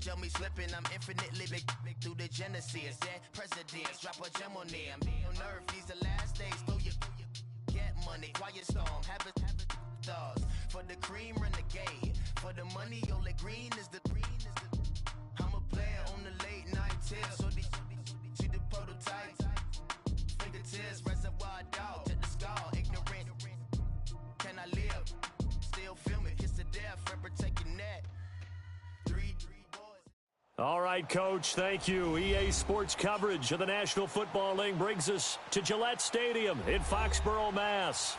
judge me slipping. I'm infinitely big through the genesis. Dead presidents, drop a gem on them. On earth, these the last days. Throw your get money, quiet storm, have it thoughts. For the cream, renegade. For the money, Ole Green is the I'm a player on the late night tips. So the prototype. Fingertips, reservoir dog, to the skull, ignorant. Can I live? Still film it, kiss to death, forever taking that. Three boys. All right, Coach, thank you. EA Sports coverage of the National Football League brings us to Gillette Stadium in Foxborough, Mass.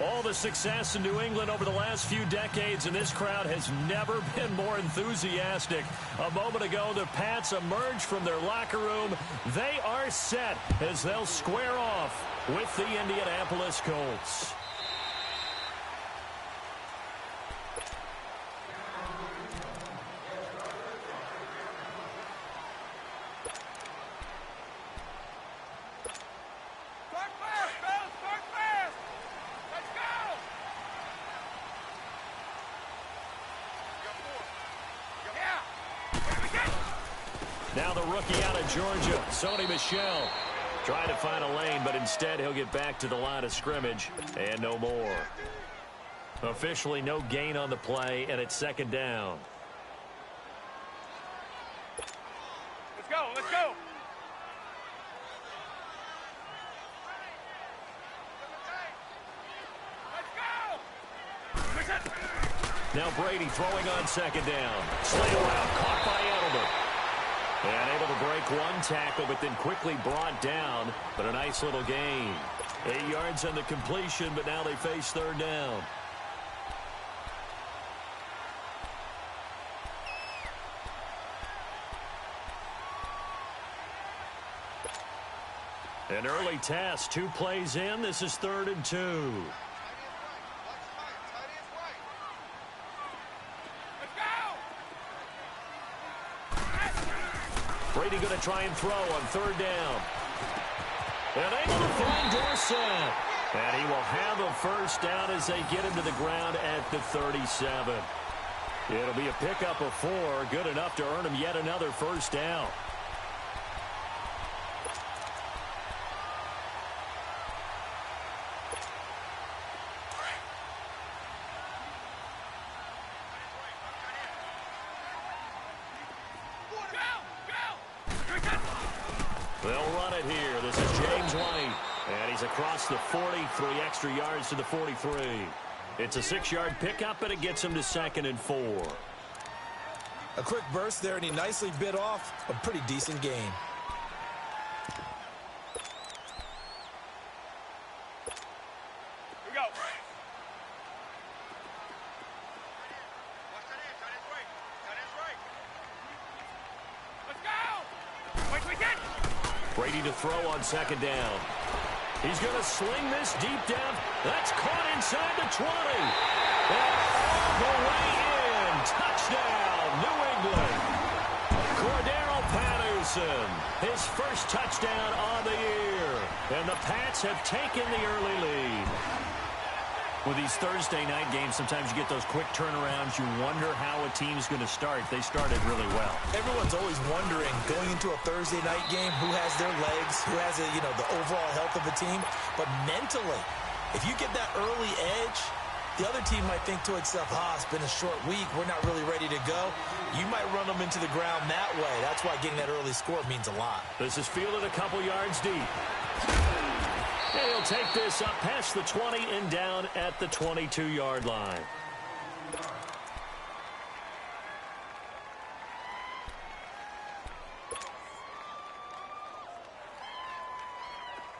All the success in New England over the last few decades, and this crowd has never been more enthusiastic. A moment ago, the Pats emerged from their locker room. They are set as they'll square off with the Indianapolis Colts. Now the rookie out of Georgia, Sony Michel, trying to find a lane, but instead he'll get back to the line of scrimmage and no more. Officially no gain on the play, and it's second down. Let's go, let's go. Now Brady throwing on second down. Slayed around, caught by Edelman. And able to break one tackle, but then quickly brought down. But a nice little gain. 8 yards on the completion, but now they face third down. An early test, 2 plays in. This is 3rd and 2. Brady going to try and throw on third down. And able to find Dorsett. And he will have a first down as they get him to the ground at the 37. It'll be a pickup of 4, good enough to earn him yet another first down. They'll run it here. This is James White. And he's across the 40, 3 extra yards to the 43. It's a 6-yard pickup, and it gets him to 2nd and 4. A quick burst there, and he nicely bit off a pretty decent gain. Here we go. Let's go. Wait, we get. Brady to throw on second down. He's going to sling this deep down. That's caught inside the 20. And all the way in. Touchdown, New England. Cordero Patterson, his first touchdown on the year. And the Pats have taken the early lead. With these Thursday night games, sometimes you get those quick turnarounds. You wonder how a team's going to start. They started really well. Everyone's always wondering, going into a Thursday night game, who has their legs, who has the overall health of the team. But mentally, if you get that early edge, the other team might think to itself, it's been a short week. We're not really ready to go. You might run them into the ground that way. That's why getting that early score means a lot. This is fielded a couple yards deep. And he'll take this up past the 20 and down at the 22-yard line.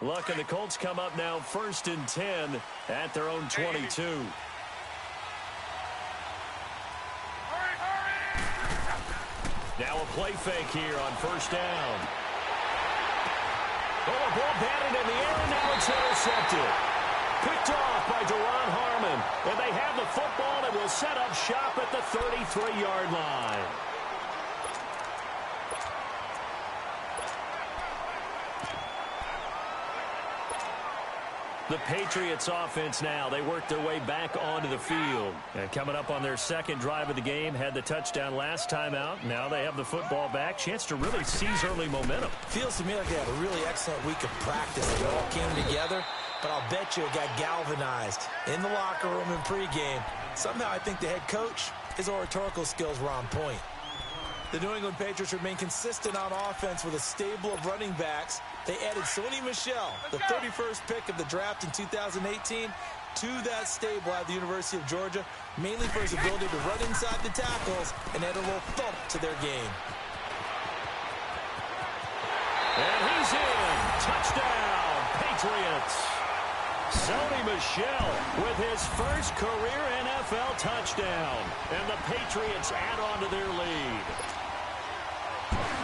Luck, and the Colts come up now 1st and 10 at their own 22. Now a play fake here on first down. Oh, a ball batted in the air, and now it's intercepted. Picked off by Duron Harmon. And they have the football and will set up shop at the 33-yard line. The Patriots offense now. They work their way back onto the field. And coming up on their second drive of the game, had the touchdown last time out. Now they have the football back. Chance to really seize early momentum. Feels to me like they had a really excellent week of practice. It all came together, but I'll bet you it got galvanized in the locker room in pregame. Somehow I think the head coach, his oratorical skills were on point. The New England Patriots remain consistent on offense with a stable of running backs. They added Sony Michel, the 31st pick of the draft in 2018, to that stable at the University of Georgia, mainly for his ability to run inside the tackles and add a little thump to their game. And he's in. Touchdown, Patriots. Sony Michel with his first career NFL touchdown. And the Patriots add on to their lead.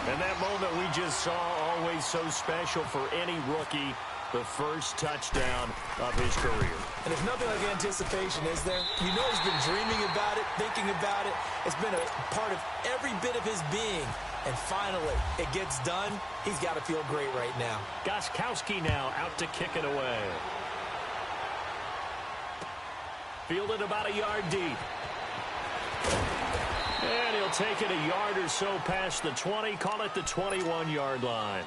And that moment we just saw, always so special for any rookie, the first touchdown of his career. And there's nothing like anticipation, is there? You know he's been dreaming about it, thinking about it. It's been a part of every bit of his being. And finally, it gets done. He's got to feel great right now. Gostkowski now out to kick it away. Fielded about a yard deep. And he'll take it a yard or so past the 20, call it the 21-yard line.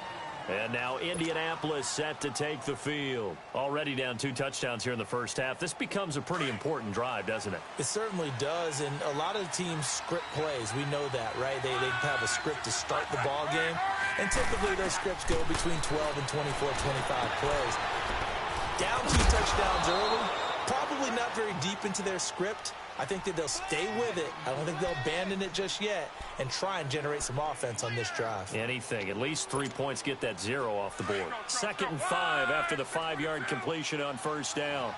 And now Indianapolis set to take the field. Already down 2 touchdowns here in the first half. This becomes a pretty important drive, doesn't it? It certainly does, and a lot of the teams script plays. We know that, right? They have a script to start the ball game, and typically those scripts go between 12 and 24, 25 plays. Down 2 touchdowns early, probably not very deep into their script. I think that they'll stay with it. I don't think they'll abandon it just yet and try and generate some offense on this drive. Anything. At least 3 points, get that 0 off the board. 2nd and 5 after the 5-yard completion on first down.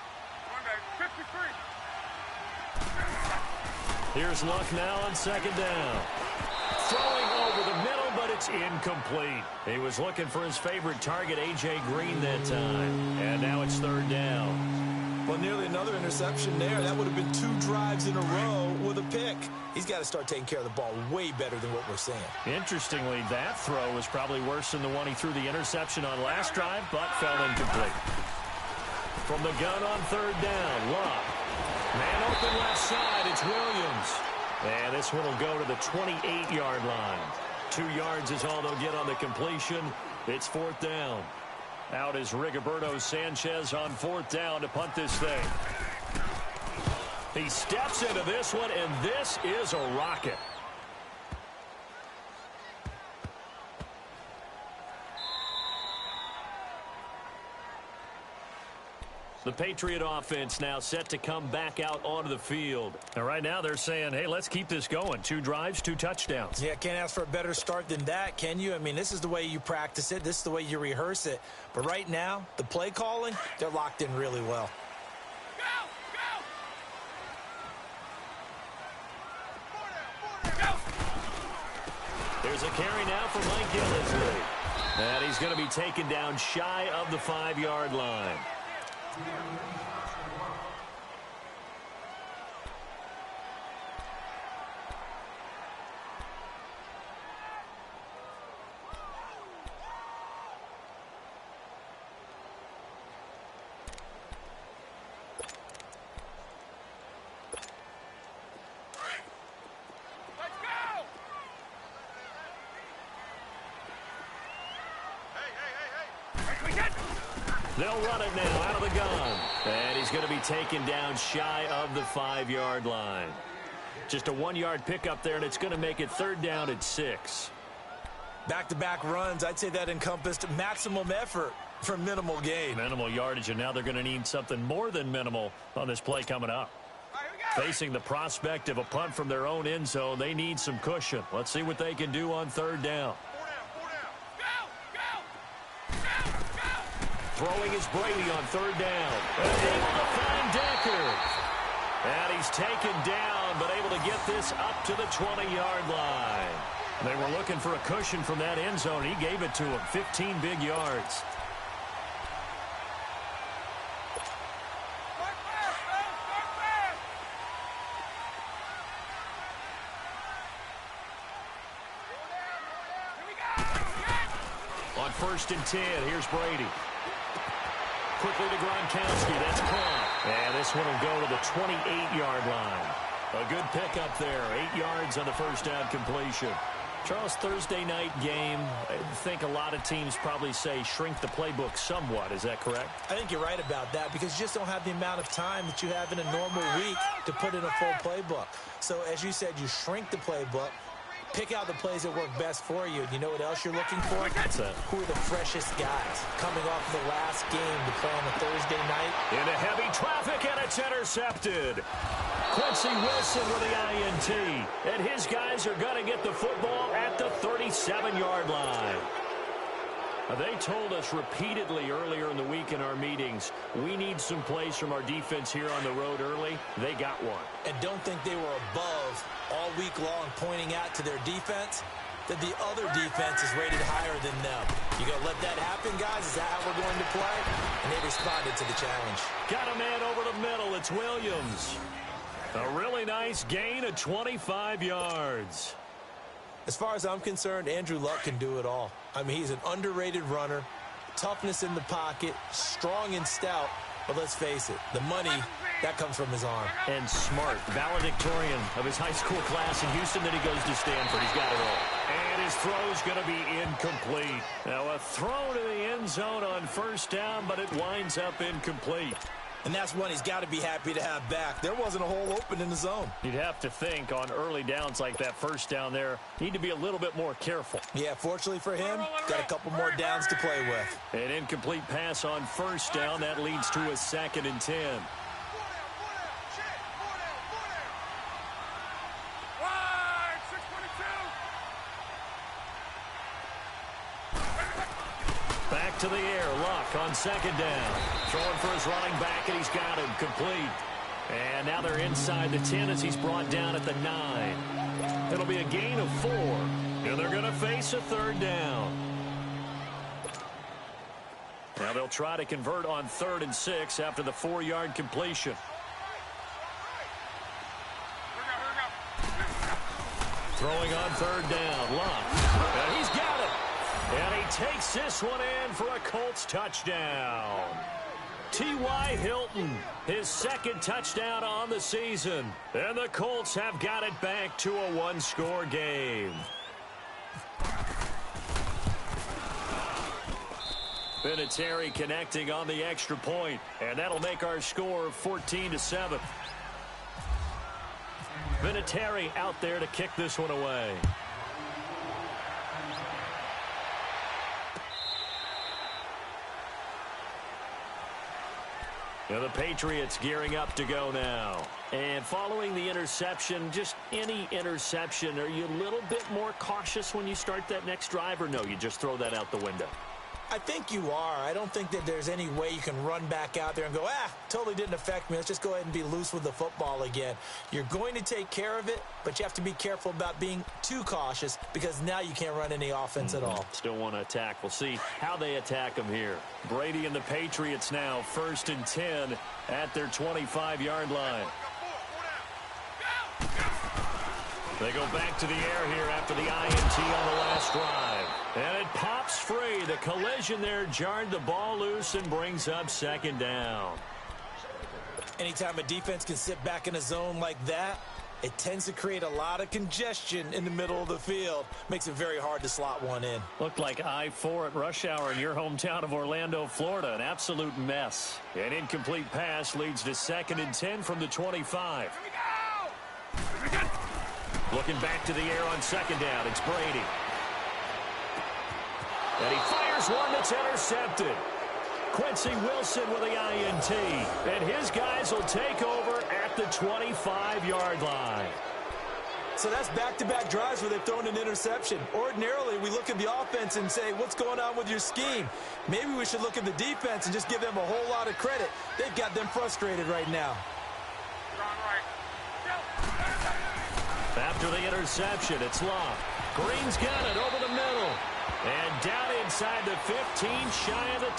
Here's Luck now on 2nd down. Throwing over the middle, but it's incomplete. He was looking for his favorite target, A.J. Green, that time. And now it's 3rd down. Well, nearly another interception there. That would have been 2 drives in a row with a pick. He's got to start taking care of the ball way better than what we're seeing. Interestingly, that throw was probably worse than the one he threw the interception on last drive, but fell incomplete. From the gun on 3rd down, Luck. Man open left side, it's Williams. And this one will go to the 28-yard line. 2 yards is all they'll get on the completion. It's 4th down. Out is Rigoberto Sanchez on 4th down to punt this thing. He steps into this one, and this is a rocket. The Patriot offense now set to come back out onto the field. And right now they're saying, hey, let's keep this going. 2 drives, 2 touchdowns. Yeah, can't ask for a better start than that, can you? I mean, this is the way you practice it. This is the way you rehearse it. But right now, the play calling, they're locked in really well. There's a carry now for Mike Gillisley. And he's going to be taken down shy of the 5-yard line. They'll run it now out of the gun. And he's going to be taken down shy of the 5-yard line. Just a 1-yard pickup there, and it's going to make it 3rd down at 6. Back-to-back runs, I'd say that encompassed maximum effort for minimal gain. Minimal yardage, and now they're going to need something more than minimal on this play coming up. Facing the prospect of a punt from their own end zone, they need some cushion. Let's see what they can do on 3rd down. Throwing is Brady on 3rd down. And able to find Decker. And he's taken down, but able to get this up to the 20-yard line. They were looking for a cushion from that end zone. He gave it to him. 15 big yards. On 1st and 10, here's Brady. quickly to Gronkowski. That's caught. And this one will go to the 28-yard line. A good pickup there. 8 yards on the first down completion. Charles, Thursday night game, I think a lot of teams probably say shrink the playbook somewhat. Is that correct? I think you're right about that because you just don't have the amount of time that you have in a normal week to put in a full playbook. So, as you said, you shrink the playbook, pick out the plays that work best for you. You know what else you're looking for? What's that? Who are the freshest guys coming off the last game to play on a Thursday night? Into heavy traffic, and it's intercepted. Quincy Wilson with the INT. And his guys are going to get the football at the 37-yard line. They told us repeatedly earlier in the week in our meetings, we need some plays from our defense here on the road early. They got one. And don't think they were above all week long pointing out to their defense that the other defense is rated higher than them. You going to let that happen, guys? Is that how we're going to play? And they responded to the challenge. Got a man over the middle. It's Williams. A really nice gain of 25 yards. As far as I'm concerned, Andrew Luck can do it all. I mean, he's an underrated runner, toughness in the pocket, strong and stout. But let's face it, the money, that comes from his arm. And smart, valedictorian of his high school class in Houston. Then he goes to Stanford. He's got it all. And his throw's going to be incomplete. Now a throw to the end zone on first down, but it winds up incomplete. And that's one he's got to be happy to have back. There wasn't a hole open in the zone. You'd have to think on early downs like that first down there, need to be a little bit more careful. Yeah, fortunately for him, got a couple more downs to play with. An incomplete pass on first down. That leads to a 2nd and 10. Back to the air. Luck on 2nd down. Throwing for his running back, and he's got him complete. And now they're inside the 10 as he's brought down at the 9. It'll be a gain of 4. And they're going to face a 3rd down. Now they'll try to convert on 3rd and 6 after the 4-yard completion. Throwing on 3rd down. Luck. And he's got it. And he takes this one in for a Colts touchdown. T.Y. Hilton, his 2nd touchdown on the season. And the Colts have got it back to a 1-score game. Vinatieri connecting on the extra point. And that'll make our score 14-7. Vinatieri out there to kick this one away. Now the Patriots gearing up to go now. And following the interception, just any interception, are you a little bit more cautious when you start that next drive, or no, you just throw that out the window? I think you are. I don't think that there's any way you can run back out there and go, totally didn't affect me. Let's just go ahead and be loose with the football again. You're going to take care of it, but you have to be careful about being too cautious because now you can't run any offense at all. Still want to attack. We'll see how they attack them here. Brady and the Patriots now 1st and 10 at their 25-yard line. They go back to the air here after the INT on the last drive. And it pops free. The collision there jarred the ball loose and brings up 2nd down. Anytime a defense can sit back in a zone like that, it tends to create a lot of congestion in the middle of the field. Makes it very hard to slot one in. Looked like I-4 at rush hour in your hometown of Orlando, Florida. An absolute mess. An incomplete pass leads to 2nd and 10 from the 25. Looking back to the air on 2nd down. It's Brady. And he fires one that's intercepted. Quincy Wilson with the INT. And his guys will take over at the 25-yard line. So that's back-to-back drives where they've thrown an interception. Ordinarily, we look at the offense and say, what's going on with your scheme? Maybe we should look at the defense and just give them a whole lot of credit. They've got them frustrated right now. After the interception, it's Luck. Green's got it over the middle. And down inside the 15, shy of the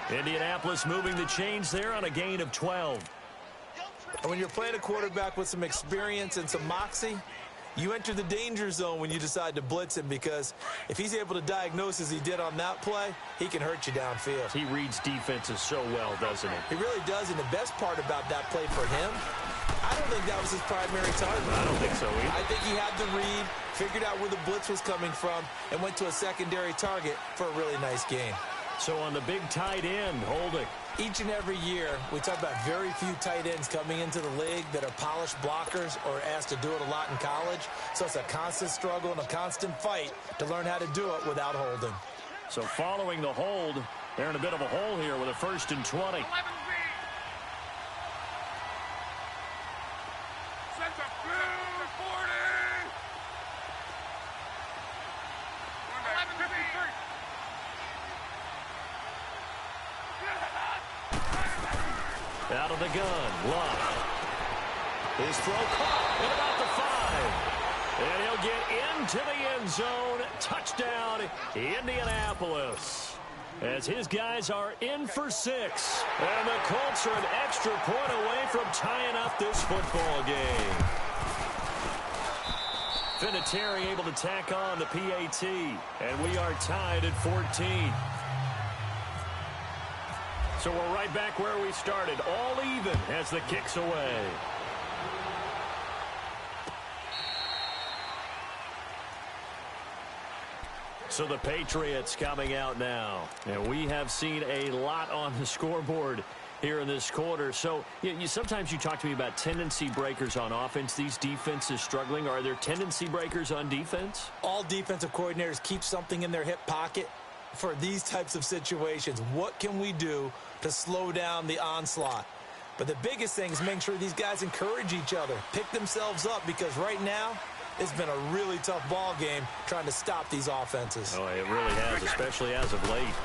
10. Indianapolis moving the chains there on a gain of 12. And when you're playing a quarterback with some experience and some moxie, You enter the danger zone when you decide to blitz him, because if he's able to diagnose as he did on that play, he can hurt you downfield. He reads defenses so well, doesn't he? He really does, and the best part about that play for him, I don't think that was his primary target. I don't think so either. I think he had the read, figured out where the blitz was coming from, and went to a secondary target for a really nice gain. So on the big tight end, Holding. Each and every year, we talk about very few tight ends coming into the league that are polished blockers or asked to do it a lot in college. So it's a constant struggle and a constant fight to learn how to do it without holding. So following the hold, they're in a bit of a hole here with a 1st and 20. 11B. Center blue, 40. 11B. Out of the gun, Luck. His throw caught at about the 5. And he'll get into the end zone. Touchdown, Indianapolis. As his guys are in for 6. And the Colts are an extra point away from tying up this football game. Vinatieri able to tack on the PAT. And we are tied at 14. So we're right back where we started, all even as the kick's away. So the Patriots coming out now. And we have seen a lot on the scoreboard here in this quarter. So sometimes you talk to me about tendency breakers on offense. These defenses struggling. Are there tendency breakers on defense? All defensive coordinators keep something in their hip pocket for these types of situations. What can we do to slow down the onslaught? But the biggest thing is making sure these guys encourage each other, pick themselves up, because right now it's been a really tough ball game trying to stop these offenses. Oh, it really has, especially as of late.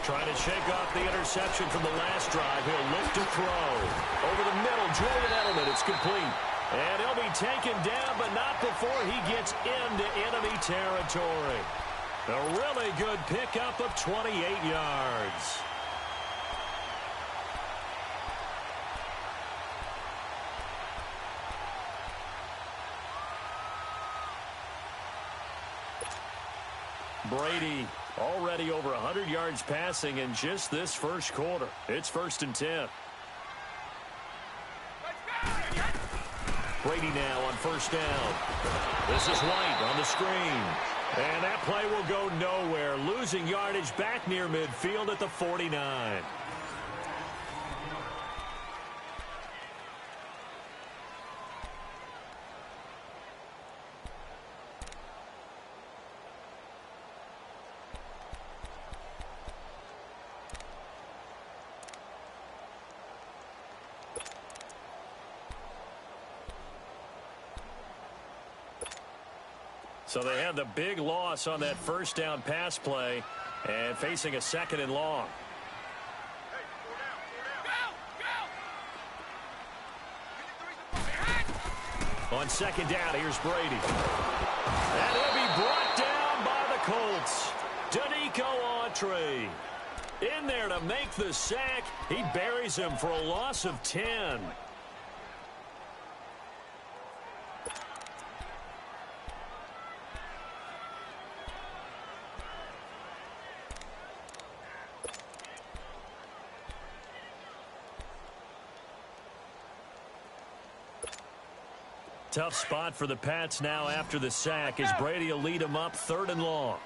Trying to shake off the interception from the last drive. He'll look to throw. Over the middle, Julian Edelman. It's complete. And he'll be taken down, but not before he gets into enemy territory. A really good pickup of 28 yards. Brady already over 100 yards passing in just this first quarter. It's 1st and 10. Brady now on 1st down. This is White on the screen. And that play will go nowhere. Losing yardage back near midfield at the 49. So they had the big loss on that 1st down pass play and facing a 2nd and long. On 2nd down, here's Brady. And he'll be brought down by the Colts. Danico Autry in there to make the sack. He buries him for a loss of 10. Tough spot for the Pats now after the sack as Brady will lead them up 3rd and long.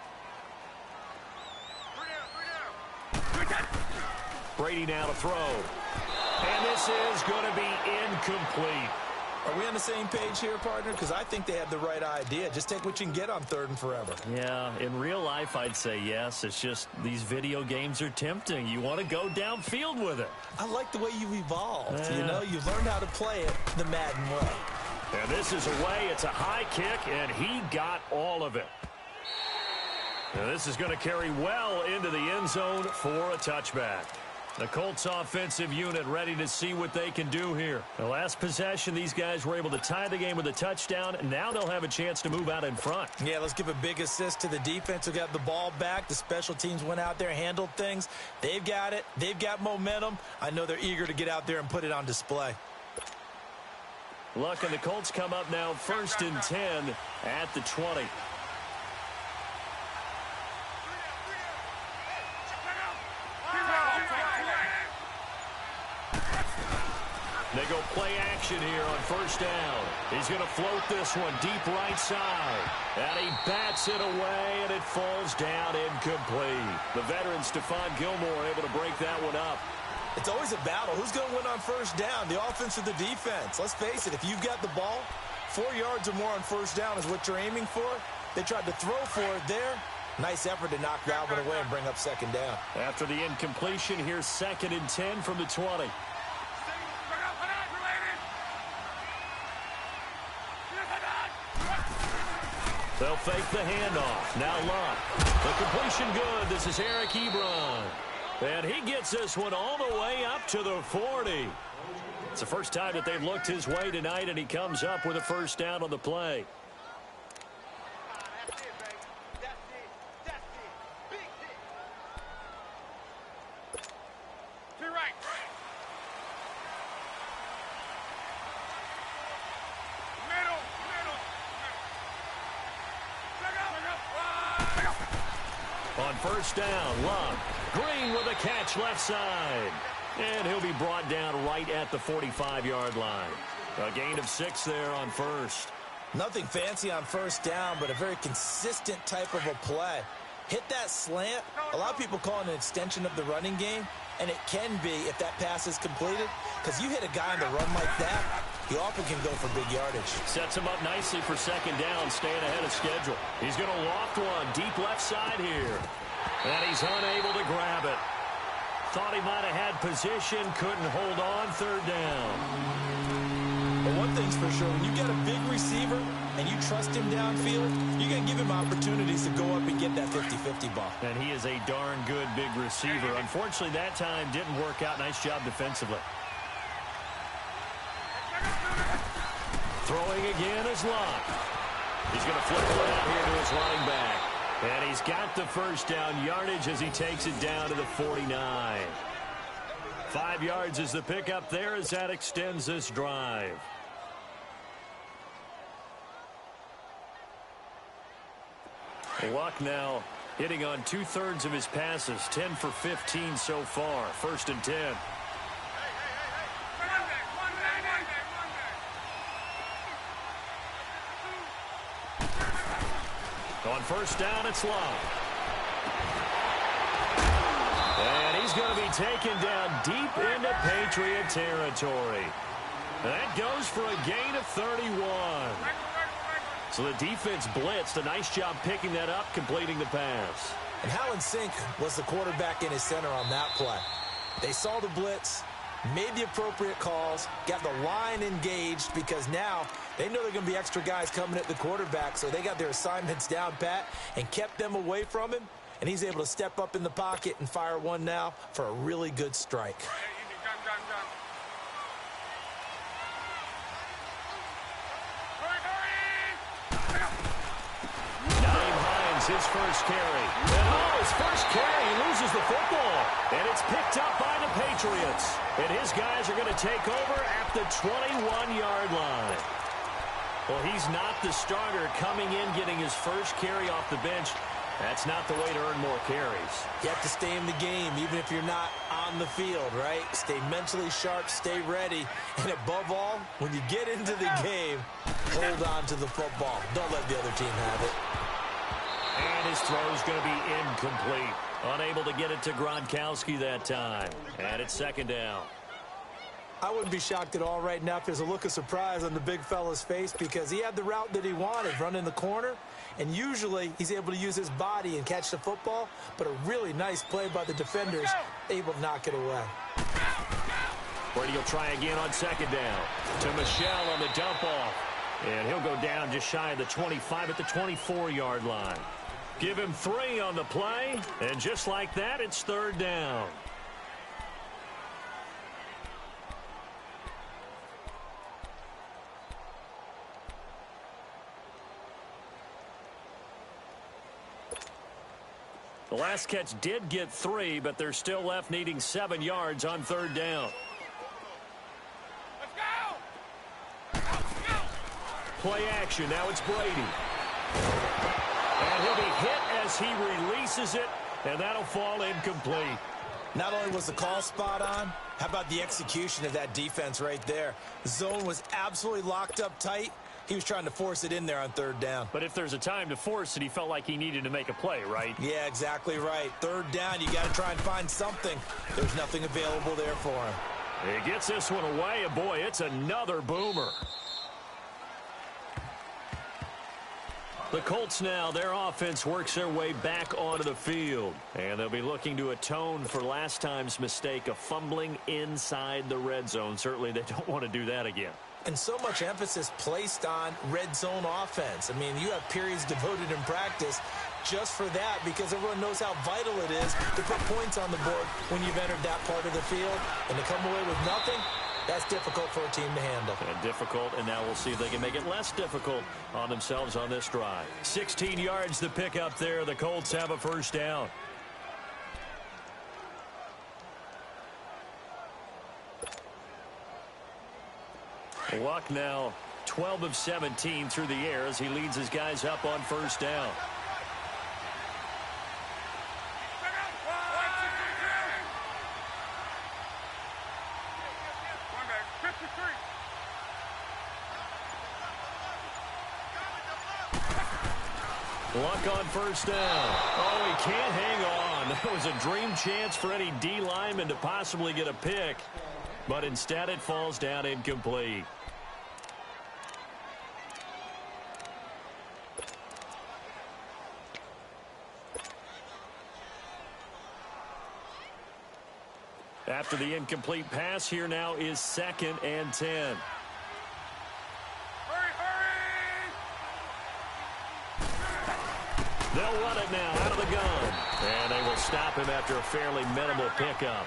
Brady now to throw. And this is going to be incomplete. Are we on the same page here, partner? Because I think they had the right idea. Just take what you can get on 3rd and forever. Yeah, in real life, I'd say yes. It's just these video games are tempting. You want to go downfield with it. I like the way you've evolved. You know, you've learned how to play it the Madden way. And this is away. It's a high kick, and he got all of it. Now this is going to carry well into the end zone for a touchback. The Colts offensive unit ready to see what they can do here. The last possession, these guys were able to tie the game with a touchdown. Now they'll have a chance to move out in front. Yeah, let's give a big assist to the defense who got the ball back. The special teams went out there, handled things. They've got it. They've got momentum. I know they're eager to get out there and put it on display. Look, and the Colts come up now 1st and 10 at the 20. They go play action here on 1st down. He's going to float this one deep right side. And he bats it away, and it falls down incomplete. The veteran Stephon Gilmore able to break that one up. It's always a battle. Who's going to win on 1st down, the offense or the defense? Let's face it, if you've got the ball, 4 yards or more on 1st down is what you're aiming for. They tried to throw for it there. Nice effort to knock Galvin away and bring up 2nd down. After the incompletion, here's 2nd and 10 from the 20. They'll fake the handoff. Now Luck. The completion good. This is Eric Ebron. And he gets this one all the way up to the 40. It's the first time that they've looked his way tonight, and he comes up with a 1st down on the play. On 1st down, Luck. Green with a catch left side. And he'll be brought down right at the 45-yard line. A gain of 6 there on 1st. Nothing fancy on 1st down, but a very consistent type of a play. Hit that slant. A lot of people call it an extension of the running game, and it can be if that pass is completed, because you hit a guy on the run like that, he often can go for big yardage. Sets him up nicely for 2nd down, staying ahead of schedule. He's going to loft one deep left side here. And he's unable to grab it. Thought he might have had position, couldn't hold on 3rd down. But one thing's for sure, when you got a big receiver and you trust him downfield, you're going to give him opportunities to go up and get that 50-50 ball. And he is a darn good big receiver. Unfortunately, that time didn't work out. Nice job defensively. Throwing again is Luck. He's going to flip it out here to his running back. And he's got the 1st down yardage as he takes it down to the 49. 5 yards is the pickup there as that extends this drive. Luck now hitting on 2/3 of his passes, 10 for 15 so far. 1st and 10. On 1st down, it's Luck. And he's going to be taken down deep into Patriot territory. And that goes for a gain of 31. So the defense blitzed. A nice job picking that up, completing the pass. And how in sync was the quarterback in his center on that play? They saw the blitz, made the appropriate calls, got the line engaged, because now they know they're going to be extra guys coming at the quarterback, so they got their assignments down pat and kept them away from him, and he's able to step up in the pocket and fire one now for a really good strike. His first carry. And his first carry, he loses the football. And it's picked up by the Patriots. And his guys are going to take over at the 21-yard line. Well, he's not the starter coming in, getting his first carry off the bench. That's not the way to earn more carries. You have to stay in the game, even if you're not on the field, right? Stay mentally sharp, stay ready. And above all, when you get into the game, hold on to the football. Don't let the other team have it. And his throw is going to be incomplete. Unable to get it to Gronkowski that time. And it's 2nd down. I wouldn't be shocked at all right now if there's a look of surprise on the big fella's face, because he had the route that he wanted, running the corner. And usually he's able to use his body and catch the football. But a really nice play by the defenders, able to knock it away. Brady will try again on 2nd down. To Michelle on the dump off. And he'll go down just shy of the 25 at the 24-yard line. Give him 3 on the play, and just like that, it's 3rd down. The last catch did get 3, but they're still left needing 7 yards on 3rd down. Let's go! play action. Now it's Brady. And he'll be hit as he releases it, and that'll fall incomplete. Not only was the call spot on, how about the execution of that defense right there? The zone was absolutely locked up tight. He was trying to force it in there on third down. But if there's a time to force it, he felt like he needed to make a play, right? Yeah, exactly right. Third down, you got to try and find something. There's nothing available there for him. He gets this one away, and boy, it's another boomer. The Colts now, their offense works their way back onto the field. And they'll be looking to atone for last time's mistake of fumbling inside the red zone. Certainly they don't want to do that again. And so much emphasis placed on red zone offense. I mean, you have periods devoted in practice just for that because everyone knows how vital it is to put points on the board when you've entered that part of the field. And to come away with nothing, that's difficult for a team to handle. And difficult, and now we'll see if they can make it less difficult on themselves on this drive. 16 yards to pick up there. The Colts have a first down. Luck now 12 of 17 through the air as he leads his guys up on first down. Luck on first down. Oh, he can't hang on. That was a dream chance for any D lineman to possibly get a pick, but instead it falls down incomplete. After the incomplete pass, here now is 2nd and 10. They'll run it now out of the gun. And they will stop him after a fairly minimal pickup.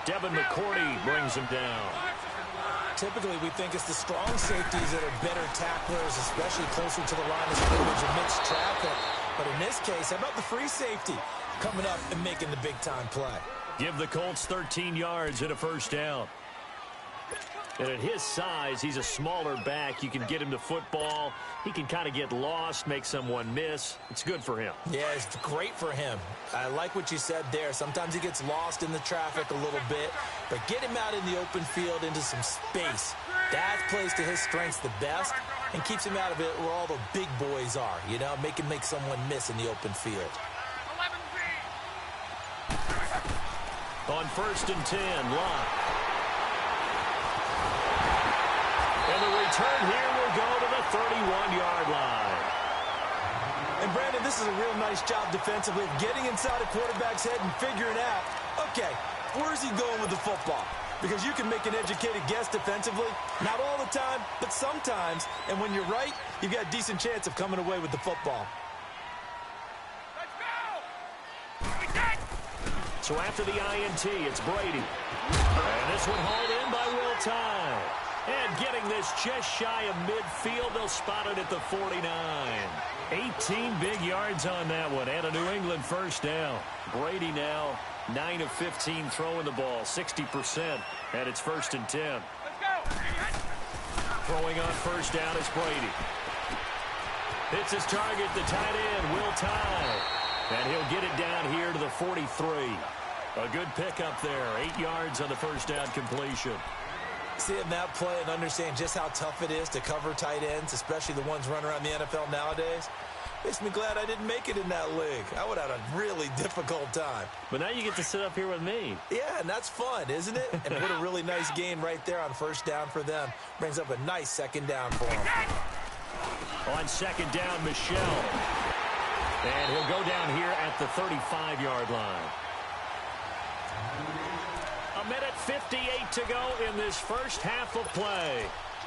Devin McCourty brings him down. Typically, we think it's the strong safeties that are better tacklers, especially closer to the line of scrimmage amidst traffic. But in this case, how about the free safety coming up and making the big-time play? Give the Colts 13 yards and a first down. And at his size, he's a smaller back. You can get him to football. He can kind of get lost, make someone miss. It's good for him. Yeah, it's great for him. I like what you said there. Sometimes he gets lost in the traffic a little bit, but get him out in the open field into some space. That plays to his strengths the best and keeps him out of it where all the big boys are, you know, make someone miss in the open field. On 1st and 10, Locke. And the return here will go to the 31-yard line. And, Brandon, this is a real nice job defensively of getting inside a quarterback's head and figuring out, okay, where's he going with the football? Because you can make an educated guess defensively. Not all the time, but sometimes. And when you're right, you've got a decent chance of coming away with the football. So after the INT, it's Brady. And this one hauled in by Will Tye. And getting this just shy of midfield, they'll spot it at the 49. 18 big yards on that one, and a New England first down. Brady now 9 of 15 throwing the ball, 60%, and it's 1st and 10. Throwing on first down is Brady. Hits his target, the tight end, Will Tye. And he'll get it down here to the 43. A good pickup there. 8 yards on the first down completion. Seeing that play and understand just how tough it is to cover tight ends, especially the ones running around the NFL nowadays, makes me glad I didn't make it in that league. I would have had a really difficult time. But now you get to sit up here with me. Yeah, and that's fun, isn't it? And what a really nice gain right there on first down for them. Brings up a nice 2nd down for them. On 2nd down, Michelle. And he'll go down here at the 35-yard line. A minute 58 to go in this first half of play.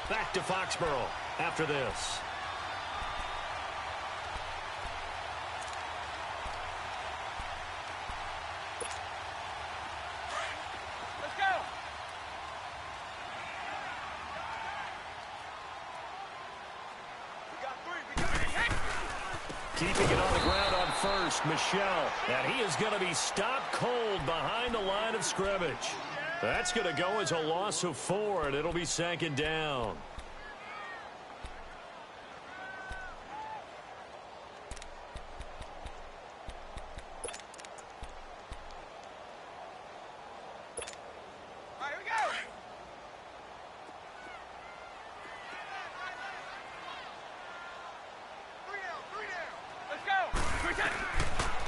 Back to Foxborough after this. Let's go. Keeping it on the ground on first, Michelle. And he is going to be stopped cold behind the line of scrimmage. That's going to go as a loss of 4, and it'll be 2nd down.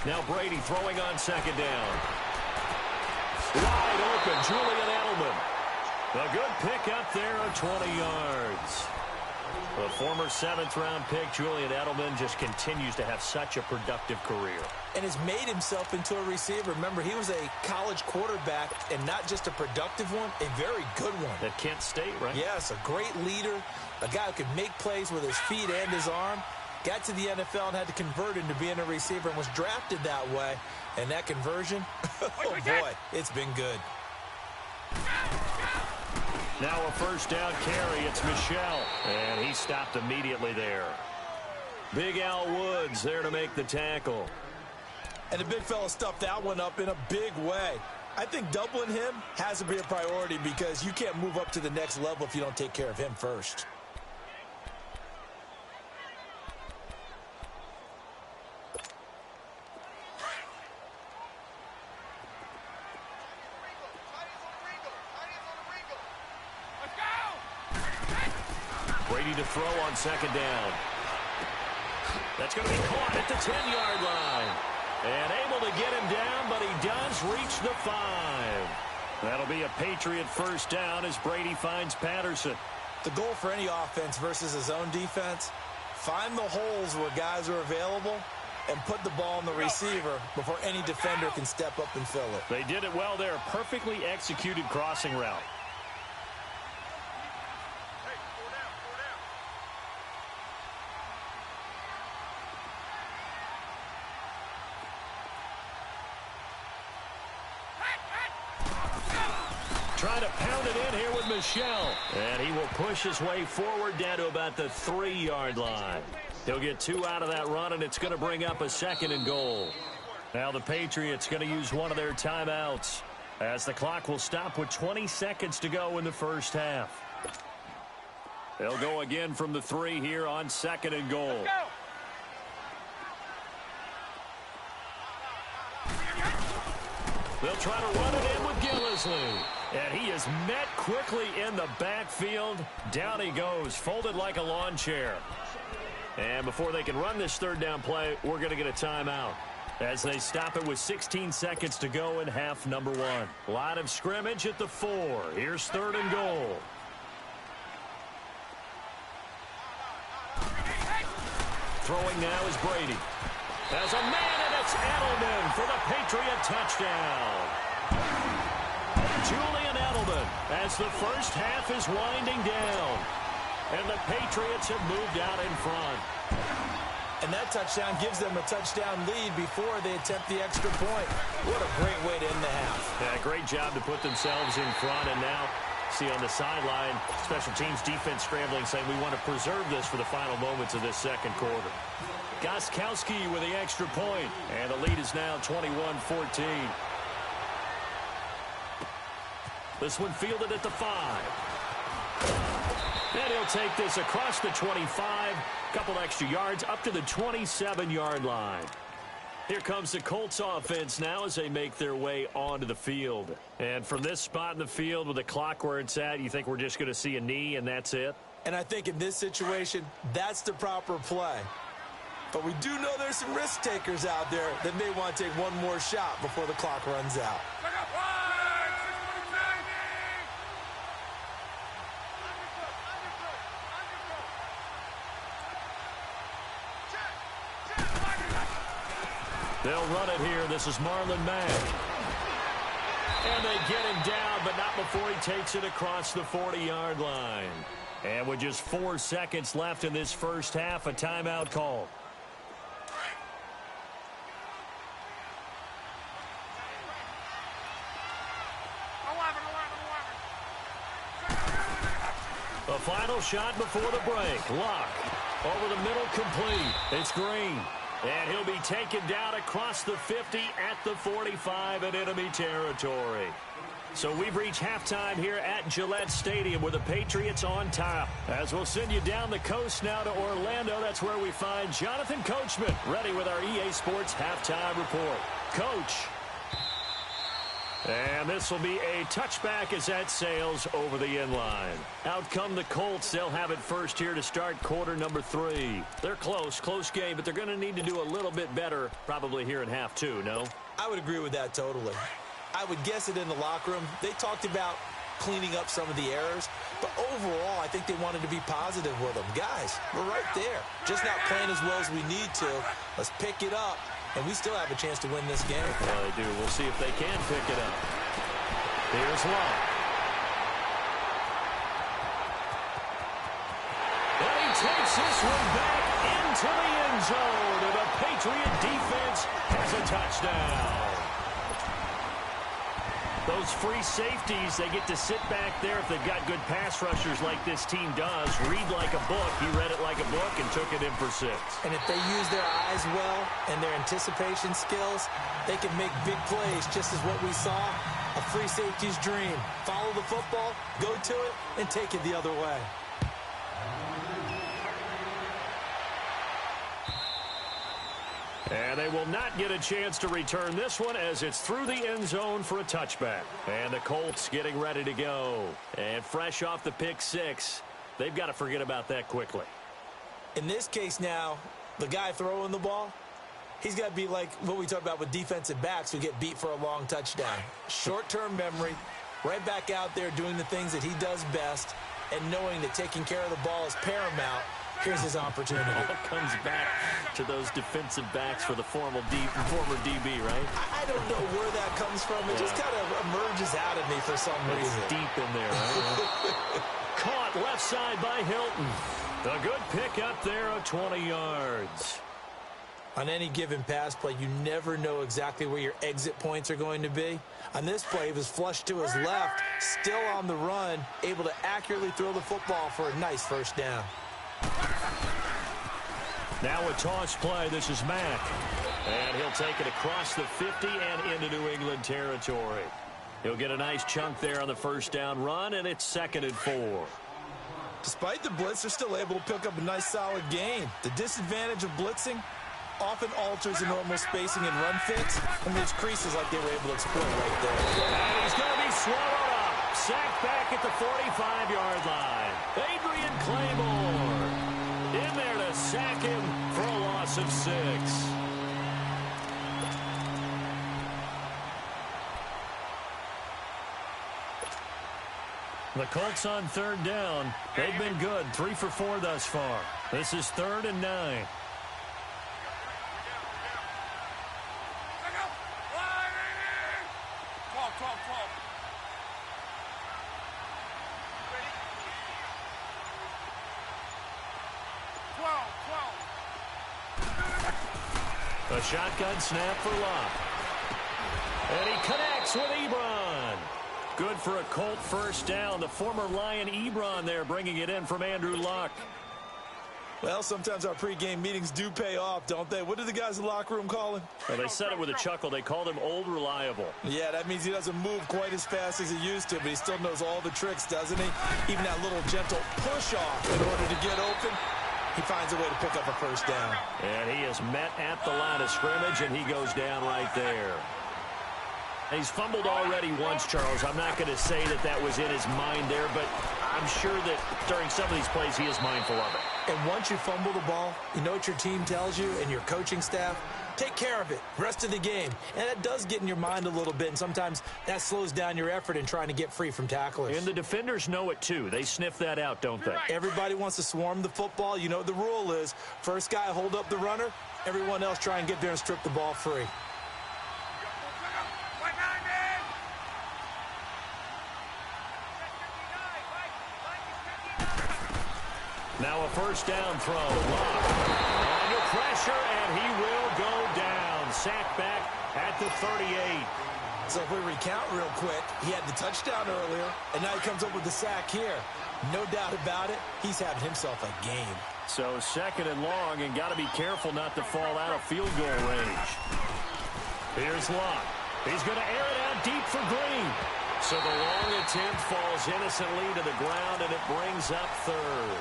Now Brady throwing on second down. Wide open, Julian Edelman. A good pick up there of 20 yards. The former 7th-round pick, Julian Edelman, just continues to have such a productive career. And has made himself into a receiver. Remember, he was a college quarterback, and not just a productive one, a very good one. At Kent State, right? Yes, a great leader, a guy who could make plays with his feet and his arm. Got to the NFL and had to convert into being a receiver and was drafted that way. And that conversion, oh boy, it's been good. Now a first down carry. It's Michel. And he stopped immediately there. Big Al Woods there to make the tackle. And the big fella stuffed that one up in a big way. I think doubling him has to be a priority because you can't move up to the next level if you don't take care of him first. Brady to throw on second down. That's going to be caught at the 10-yard line. And able to get him down, but he does reach the 5. That'll be a Patriot first down as Brady finds Patterson. The goal for any offense versus his own defense, find the holes where guys are available and put the ball in the receiver before any defender can step up and fill it. They did it well there. Perfectly executed crossing route. Trying to pound it in here with Michel. And he will push his way forward down to about the 3-yard line. He'll get 2 out of that run, and it's going to bring up a 2nd and goal. Now the Patriots going to use one of their timeouts as the clock will stop with 20 seconds to go in the first half. They'll go again from the 3 here on 2nd and goal. They'll try to run it in with Gillislee. And he is met quickly in the backfield. Down he goes, folded like a lawn chair. And before they can run this 3rd down play, we're going to get a timeout as they stop it with 16 seconds to go in half number 1. Line of scrimmage at the 4. Here's 3rd and goal. Throwing now is Brady. As a man, and it's Edelman for the Patriot touchdown. Julian Edelman as the first half is winding down. And the Patriots have moved out in front. And that touchdown gives them a touchdown lead before they attempt the extra point. What a great way to end the half. Yeah, great job to put themselves in front. And now, see on the sideline, special teams defense scrambling, saying we want to preserve this for the final moments of this 2nd quarter. Gostkowski with the extra point. And the lead is now 21-14. This one fielded at the 5. And he'll take this across the 25. Couple extra yards up to the 27-yard line. Here comes the Colts offense now as they make their way onto the field. And from this spot in the field with the clock where it's at, you think we're just going to see a knee and that's it? And I think in this situation, that's the proper play. But we do know there's some risk takers out there that may want to take one more shot before the clock runs out. They'll run it here. This is Marlon Mack. And they get him down, but not before he takes it across the 40-yard line. And with just 4 seconds left in this first half, a timeout call. The final shot before the break. Luck. Over the middle, complete. It's Green. And he'll be taken down across the 50 at the 45 in enemy territory. So we've reached halftime here at Gillette Stadium with the Patriots on top. As we'll send you down the coast now to Orlando, that's where we find Jonathan Coachman ready with our EA Sports halftime report. Coach. And this will be a touchback as that sails over the end line. Out come the Colts. They'll have it first here to start quarter number 3. They're close game, but they're going to need to do a little bit better probably here in half 2, no? I would agree with that totally. I would guess it in the locker room. They talked about cleaning up some of the errors, but overall, I think they wanted to be positive with them. Guys, we're right there. Just not playing as well as we need to. Let's pick it up. And we still have a chance to win this game. Well, they do. We'll see if they can pick it up. Here's Love. And he takes this one back into the end zone. And the Patriot defense has a touchdown. Those free safeties, they get to sit back there if they've got good pass rushers like this team does. Read like a book. He read it like a book and took it in for 6. And if they use their eyes well and their anticipation skills, they can make big plays, just as what we saw, a free safety's dream. Follow the football, go to it, and take it the other way. And they will not get a chance to return this one as it's through the end zone for a touchback. And the Colts getting ready to go. And fresh off the pick 6, they've got to forget about that quickly. In this case now, the guy throwing the ball, he's got to be like what we talk about with defensive backs who get beat for a long touchdown. Short-term memory, right back out there doing the things that he does best, and knowing that taking care of the ball is paramount. Here's his opportunity. It all comes back to those defensive backs for the former DB, right? I don't know where that comes from. It just kind of emerges out of me for some reason. It's deep in there, right? Caught left side by Hilton. A good pick up there of 20 yards. On any given pass play, you never know exactly where your exit points are going to be. On this play, he was flushed to his left, still on the run, able to accurately throw the football for a nice first down. Now a toss play. This is Mack. And he'll take it across the 50 and into New England territory. He'll get a nice chunk there on the first down run, and it's 2nd and 4. Despite the blitz, they're still able to pick up a nice, solid gain. The disadvantage of blitzing often alters the normal spacing and run fits, and there's creases like they were able to exploit right there. And he's going to be swallowed up. Sacked back at the 45-yard line. Adrian Claymore in there to sack him for a loss of 6. The Colts on 3rd down. They've been good. 3 for 4 thus far. This is 3rd and 9. A shotgun snap for Love. And he connects with Ebron. Good for a Colt first down. The former Lion Ebron there bringing it in from Andrew Luck. Well, sometimes our pregame meetings do pay off, don't they? What do the guys in the locker room call him? Well, they said it with a chuckle. They called him Old Reliable. Yeah, that means he doesn't move quite as fast as he used to, but he still knows all the tricks, doesn't he? Even that little gentle push-off in order to get open. He finds a way to pick up a first down. And he is met at the line of scrimmage, and he goes down right there. He's fumbled already once, Charles. I'm not going to say that that was in his mind there, but I'm sure that during some of these plays he is mindful of it. And once you fumble the ball, you know what your team tells you and your coaching staff? Take care of it. Rest of the game. And that does get in your mind a little bit, and sometimes that slows down your effort in trying to get free from tacklers. And the defenders know it, too. They sniff that out, don't they? Everybody wants to swarm the football. You know what the rule is. First guy hold up the runner. Everyone else try and get there and strip the ball free. Now a first down throw. Under pressure, and he will go down. Sacked back at the 38. So if we recount real quick, he had the touchdown earlier, and now he comes up with the sack here. No doubt about it, he's having himself a game. So 2nd and long, and got to be careful not to fall out of field goal range. Here's Locke. He's going to air it out deep for Green. So the long attempt falls innocently to the ground, and it brings up 3rd.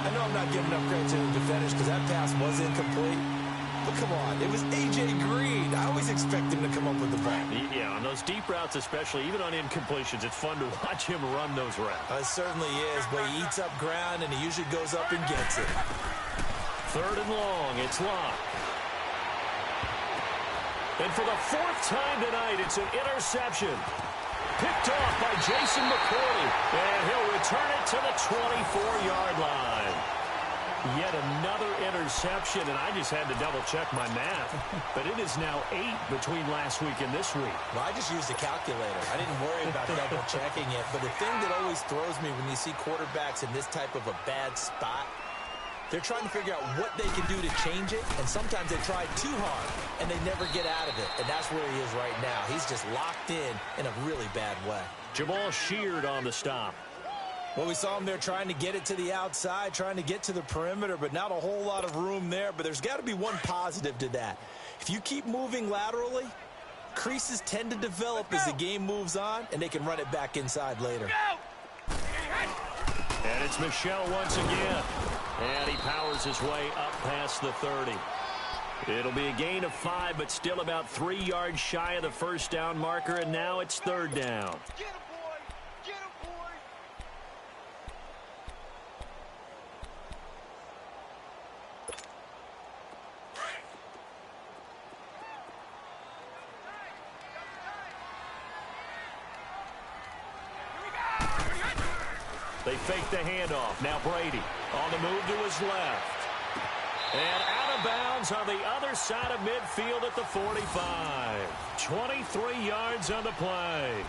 I know I'm not giving enough credit to the defenders because that pass was incomplete. But come on, it was A.J. Green. I always expect him to come up with the ball. Yeah, on those deep routes especially, even on incompletions, it's fun to watch him run those routes. It certainly is, but he eats up ground, and he usually goes up and gets it. 3rd and long, it's locked. And for the 4th time tonight, it's an interception. Picked off by Jason McCourty, and he'll return it to the 24-yard line. Yet another interception, and I just had to double-check my math. But it is now 8 between last week and this week. Well, I just used a calculator. I didn't worry about double-checking it. But the thing that always throws me when you see quarterbacks in this type of a bad spot, they're trying to figure out what they can do to change it, and sometimes they try too hard, and they never get out of it, and that's where he is right now. He's just locked in a really bad way. Jamal Sheard on the stop. Well, we saw him there trying to get it to the outside, trying to get to the perimeter, but not a whole lot of room there, but there's got to be one positive to that. If you keep moving laterally, creases tend to develop as the game moves on, and they can run it back inside later. And it's Michel once again. And he powers his way up past the 30. It'll be a gain of 5, but still about 3 yards shy of the first down marker, and now it's 3rd down. Get him, boy! Get him, boy! They fake the handoff. Now Brady on the move to his left. And out of bounds on the other side of midfield at the 45. 23 yards on the play.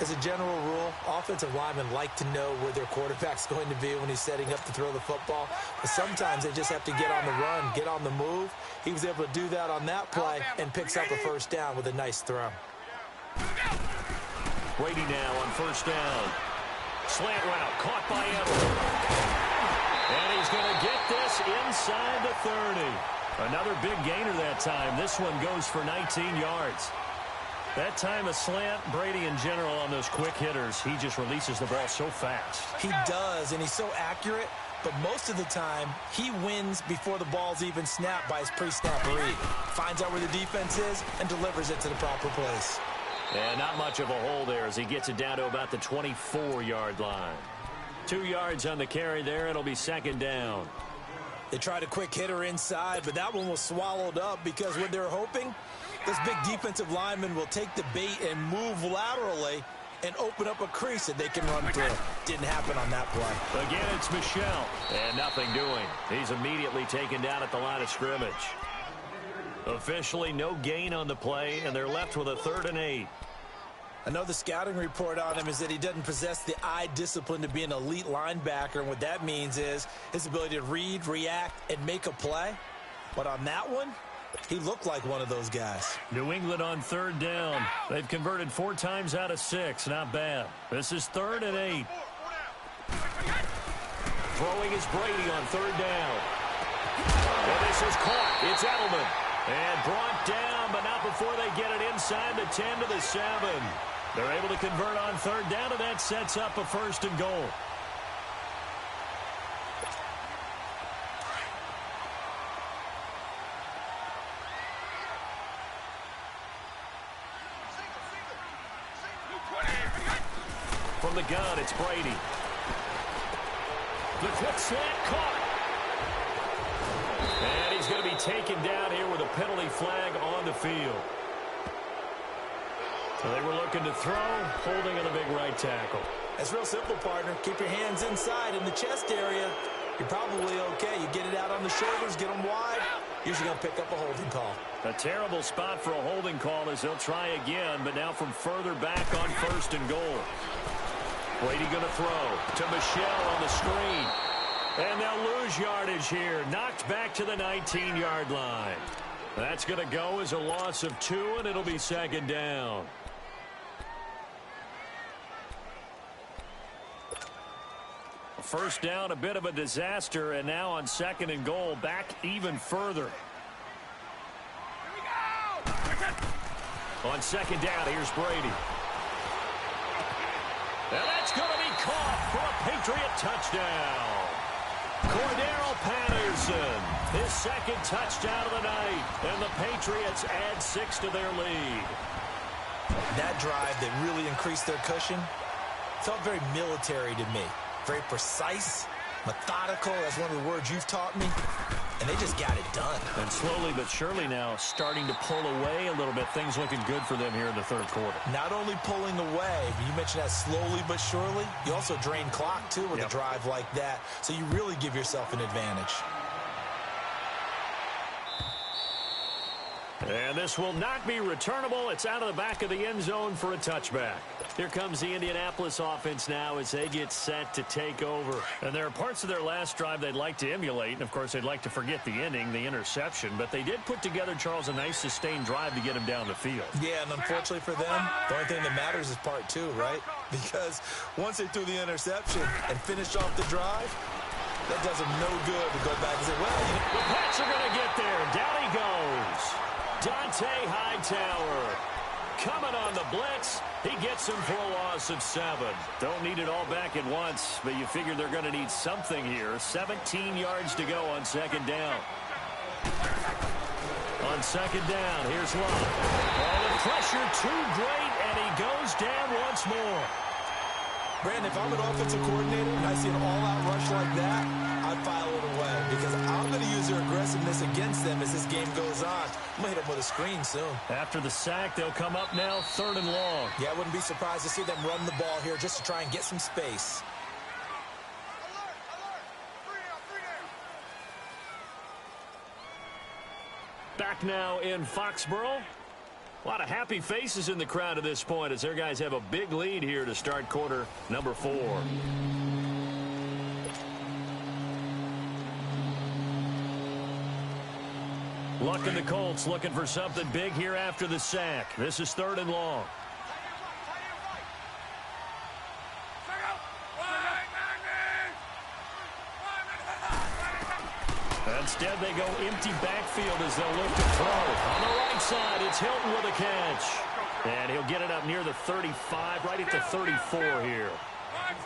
As a general rule, offensive linemen like to know where their quarterback's going to be when he's setting up to throw the football. But sometimes they just have to get on the run, get on the move. He was able to do that on that play and picks up a first down with a nice throw. Brady now on first down. Slant route caught by Edwards. And he's going to get this inside the 30. Another big gainer that time. This one goes for 19 yards. That time a slant, Brady in general on those quick hitters, he just releases the ball so fast. He does, and he's so accurate, but most of the time he wins before the ball's even snapped by his pre-snap read. Finds out where the defense is and delivers it to the proper place. And not much of a hole there as he gets it down to about the 24-yard line. 2 yards on the carry there. It'll be 2nd down. They tried a quick hitter inside, but that one was swallowed up because what they're hoping, this big defensive lineman will take the bait and move laterally and open up a crease that they can run through. Didn't happen on that play. Again, it's Michel. And nothing doing. He's immediately taken down at the line of scrimmage. Officially no gain on the play, and they're left with a 3rd and 8. I know the scouting report on him is that he doesn't possess the eye discipline to be an elite linebacker, and what that means is his ability to read, react, and make a play. But on that one, he looked like one of those guys. New England on 3rd down. They've converted 4 times out of 6. Not bad. This is 3rd and 8. Throwing is Brady on 3rd down. And this is caught. It's Edelman. And brought down, but not before they get it inside the 10 to the 7. They're able to convert on 3rd down, and that sets up a 1st and goal. From the gun, it's Brady. The quick slant caught. And he's going to be taken down here with a penalty flag on the field. So they were looking to throw, holding on the big right tackle. That's real simple, partner. Keep your hands inside in the chest area. You're probably okay. You get it out on the shoulders, get them wide. Usually going to pick up a holding call. A terrible spot for a holding call as they'll try again, but now from further back on 1st and goal. Brady going to throw to Michel on the screen. And they'll lose yardage here. Knocked back to the 19-yard line. That's going to go as a loss of 2, and it'll be 2nd down. First down, a bit of a disaster, and now on 2nd and goal, back even further. On 2nd down, here's Brady. And that's going to be caught for a Patriot touchdown. Cordero Patterson, his second touchdown of the night, and the Patriots add 6 to their lead. That drive that really increased their cushion felt very military to me. Very precise, methodical. That's one of the words you've taught me. And they just got it done. And slowly but surely now starting to pull away a little bit. Things looking good for them here in the third quarter. Not only pulling away, but you mentioned that slowly but surely. You also drain clock, too, with a drive like that. So you really give yourself an advantage. And this will not be returnable. It's out of the back of the end zone for a touchback. Here comes the Indianapolis offense now as they get set to take over. And there are parts of their last drive they'd like to emulate. And, of course, they'd like to forget the inning, the interception. But they did put together, Charles, a nice sustained drive to get him down the field. Yeah, and unfortunately for them, the only thing that matters is part 2, right? Because once they threw the interception and finished off the drive, that does them no good to go back and say, well, the Pats are going to get there. Down he goes. Dante Hightower coming on the blitz. He gets him for a loss of 7. Don't need it all back at once, but you figure they're going to need something here. 17 yards to go on second down. On second down, here's Love. Oh, the pressure too great, and he goes down once more. Brandon, if I'm an offensive coordinator and I see an all-out rush like that, I'd file it away because I'm going to use their aggressiveness against them as this game goes on. I'm going to hit them with a screen soon. After the sack, they'll come up now 3rd and long. Yeah, I wouldn't be surprised to see them run the ball here just to try and get some space. Back now in Foxborough. A lot of happy faces in the crowd at this point as their guys have a big lead here to start quarter number 4. Luck and the Colts looking for something big here after the sack. This is 3rd and long. Instead, they go empty backfield as they'll look to throw. On the right side, it's Hilton with a catch. And he'll get it up near the 35, right at the 34 here.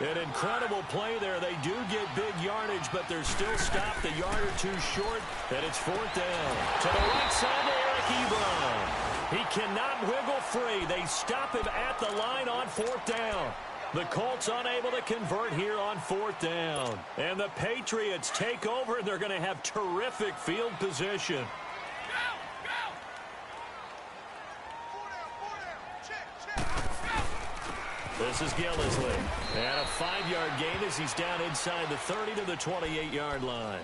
An incredible play there. They do get big yardage, but they're still stopped a yard or 2 short, and it's 4th down. To the right side to Eric Ebron. He cannot wiggle free. They stop him at the line on 4th down. The Colts unable to convert here on 4th down. And the Patriots take over, and they're going to have terrific field position. This is Gillisley. And a 5-yard gain as he's down inside the 30 to the 28-yard line.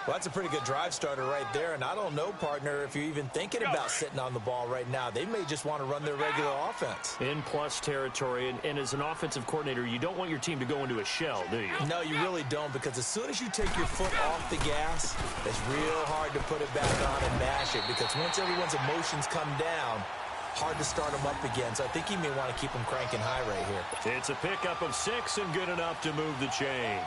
Well, that's a pretty good drive starter right there. And I don't know, partner, if you're even thinking about sitting on the ball right now. They may just want to run their regular offense. In plus territory. And as an offensive coordinator, you don't want your team to go into a shell, do you? No, you really don't, because as soon as you take your foot off the gas, it's real hard to put it back on and mash it. Because once everyone's emotions come down, hard to start them up again. So I think he may want to keep them cranking high right here. It's a pickup of 6 and good enough to move the chains.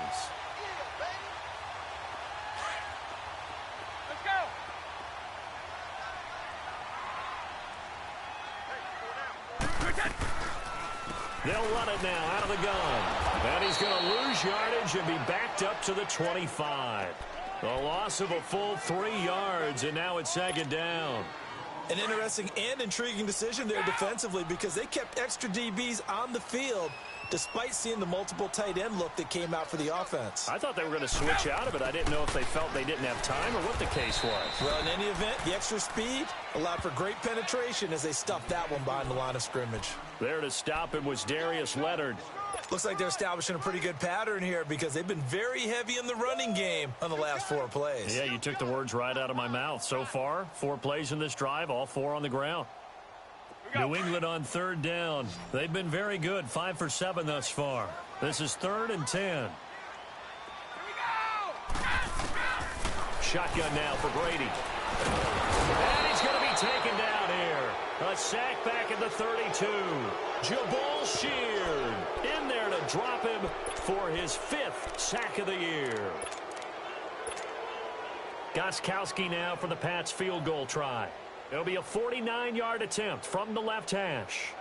They'll run it now out of the gun. And he's going to lose yardage and be backed up to the 25. A loss of a full 3 yards, and now it's 2nd down. An interesting and intriguing decision there defensively because they kept extra DBs on the field despite seeing the multiple tight end look that came out for the offense. I thought they were going to switch out of it. I didn't know if they felt they didn't have time or what the case was. Well, in any event, the extra speed allowed for great penetration as they stuffed that one behind the line of scrimmage. There to stop him was Darius Leonard. Looks like they're establishing a pretty good pattern here because they've been very heavy in the running game on the last 4 plays. Yeah, you took the words right out of my mouth. So far, 4 plays in this drive, all 4 on the ground. New England on 3rd down. They've been very good, 5 for 7 thus far. This is 3rd and 10. Shotgun now for Brady. And he's going to be taken down here. A sack back at the 32. Jabal Sheard in there to drop him for his 5th sack of the year. Gostkowski now for the Pats field goal try. It'll be a 49-yard attempt from the left hash.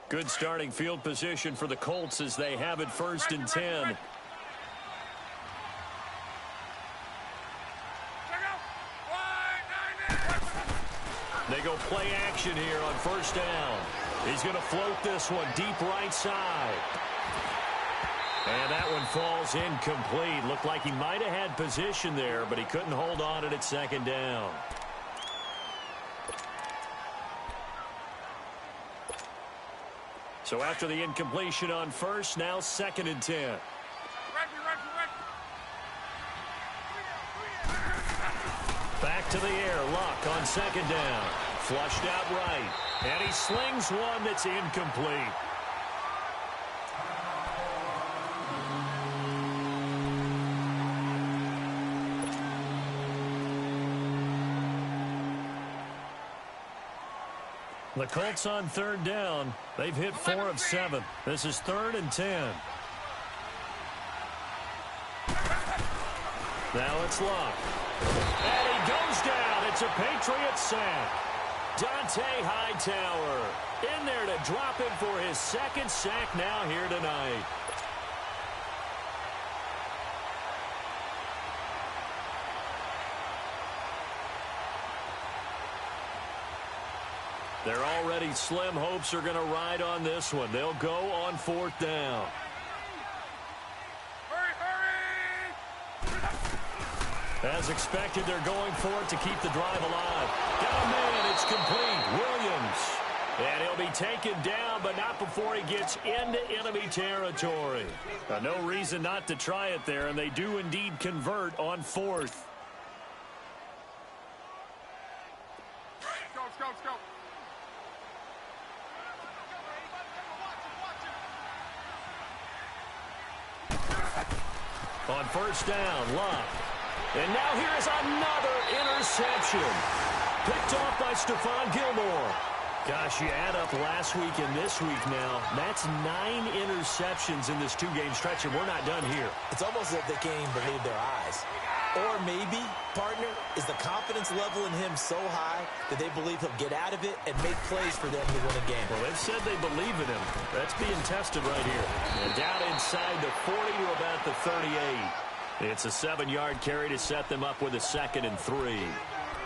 Good starting field position for the Colts as they have it 1st and 10. They go play action here on 1st down. He's going to float this one deep right side. And that one falls incomplete. Looked like he might have had position there, but he couldn't hold on it at 2nd down. So after the incompletion on 1st, now 2nd and 10. Back to the air. Luck on 2nd down. Flushed out right. And he slings one that's incomplete. The Colts on 3rd down. They've hit 4 of 7. This is 3rd and 10. Now it's Luck. And he goes down. It's a Patriot sack. Dante Hightower in there to drop him for his 2nd sack now here tonight. Their already slim hopes are going to ride on this one. They'll go on 4th down. As expected, they're going for it to keep the drive alive. Got a man, it's complete. Williams. And he'll be taken down, but not before he gets into enemy territory. No reason not to try it there, and they do indeed convert on 4th. Let's go. On 1st down, Luck. And now here is another interception. Picked off by Stephon Gilmore. Gosh, you add up last week and this week now. That's 9 interceptions in this 2-game stretch, and we're not done here. It's almost as if they can't even believe their eyes. Or maybe, partner, is the confidence level in him so high that they believe he'll get out of it and make plays for them to win a game. Well, they've said they believe in him. That's being tested right here. And down inside the 40 to about the 38. It's a 7-yard carry to set them up with a 2nd and 3.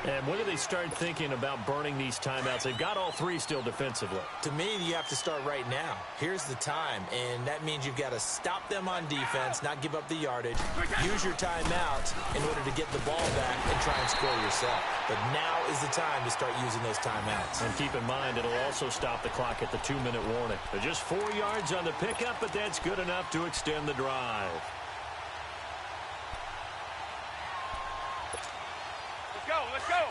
And when do they start thinking about burning these timeouts? They've got all 3 still defensively. To me, you have to start right now. Here's the time, and that means you've got to stop them on defense, not give up the yardage, use your timeout in order to get the ball back and try and score yourself. But now is the time to start using those timeouts. And keep in mind, it'll also stop the clock at the 2-minute warning. They're just 4 yards on the pickup, but that's good enough to extend the drive. Let's go.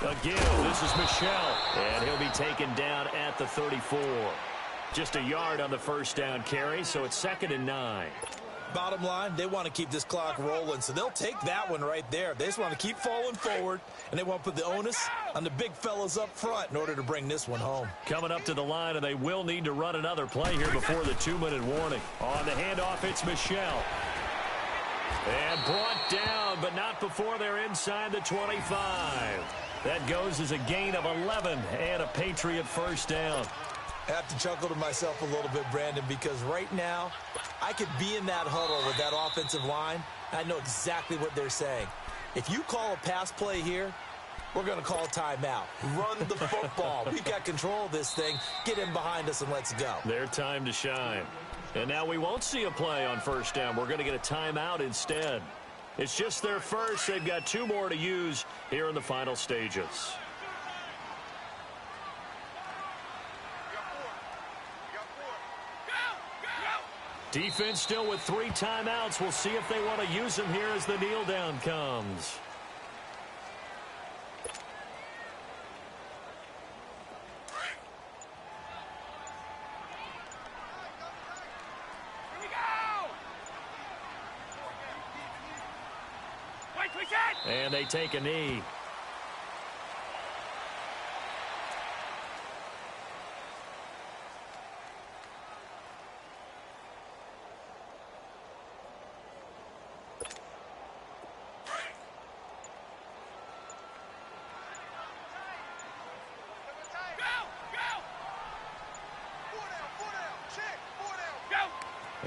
Again, this is Michelle, and he'll be taken down at the 34. Just a yard on the 1st down carry, so it's 2nd and 9. Bottom line, they want to keep this clock rolling, so they'll take that one right there. They just want to keep falling forward, and they want to put the onus on the big fellas up front in order to bring this one home. Coming up to the line, and they will need to run another play here before the 2-minute warning. On the handoff, it's Michelle. And brought down, but not before they're inside the 25. That goes as a gain of 11 and a Patriot 1st down. I have to chuckle to myself a little bit, Brandon, because right now I could be in that huddle with that offensive line. I know exactly what they're saying. If you call a pass play here, we're going to call a timeout. Run the football. We've got control of this thing. Get in behind us and let's go. Their time to shine. And now we won't see a play on 1st down. We're going to get a timeout instead. It's just their first. They've got 2 more to use here in the final stages. Defense still with 3 timeouts. We'll see if they want to use them here as the kneel down comes. And they take a knee.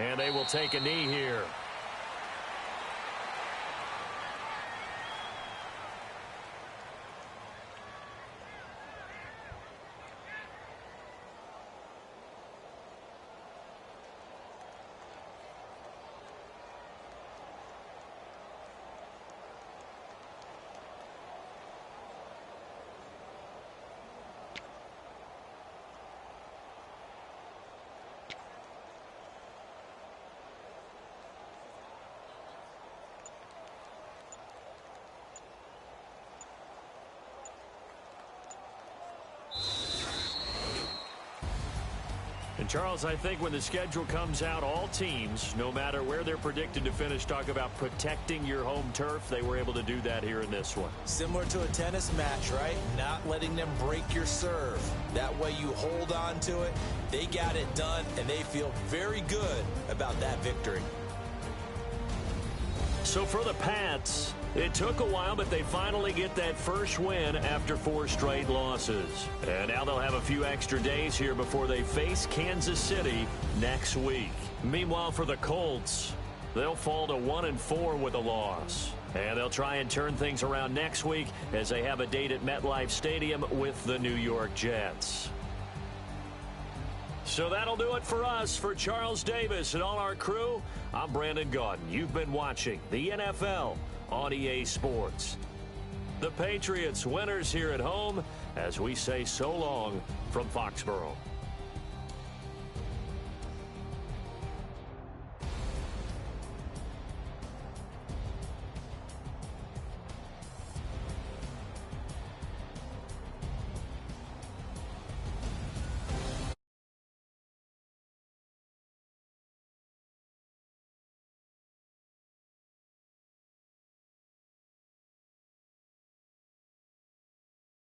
And they will take a knee here. And, Charles, I think when the schedule comes out, all teams, no matter where they're predicted to finish, talk about protecting your home turf. They were able to do that here in this one. Similar to a tennis match, right? Not letting them break your serve. That way you hold on to it. They got it done, and they feel very good about that victory. So for the Pats, it took a while, but they finally get that first win after 4 straight losses. And now they'll have a few extra days here before they face Kansas City next week. Meanwhile, for the Colts, they'll fall to 1-4 with a loss. And they'll try and turn things around next week as they have a date at MetLife Stadium with the New York Jets. So that'll do it for us. For Charles Davis and all our crew, I'm Brandon Gaudin. You've been watching the NFL on EA Sports. The Patriots winners here at home as we say so long from Foxborough.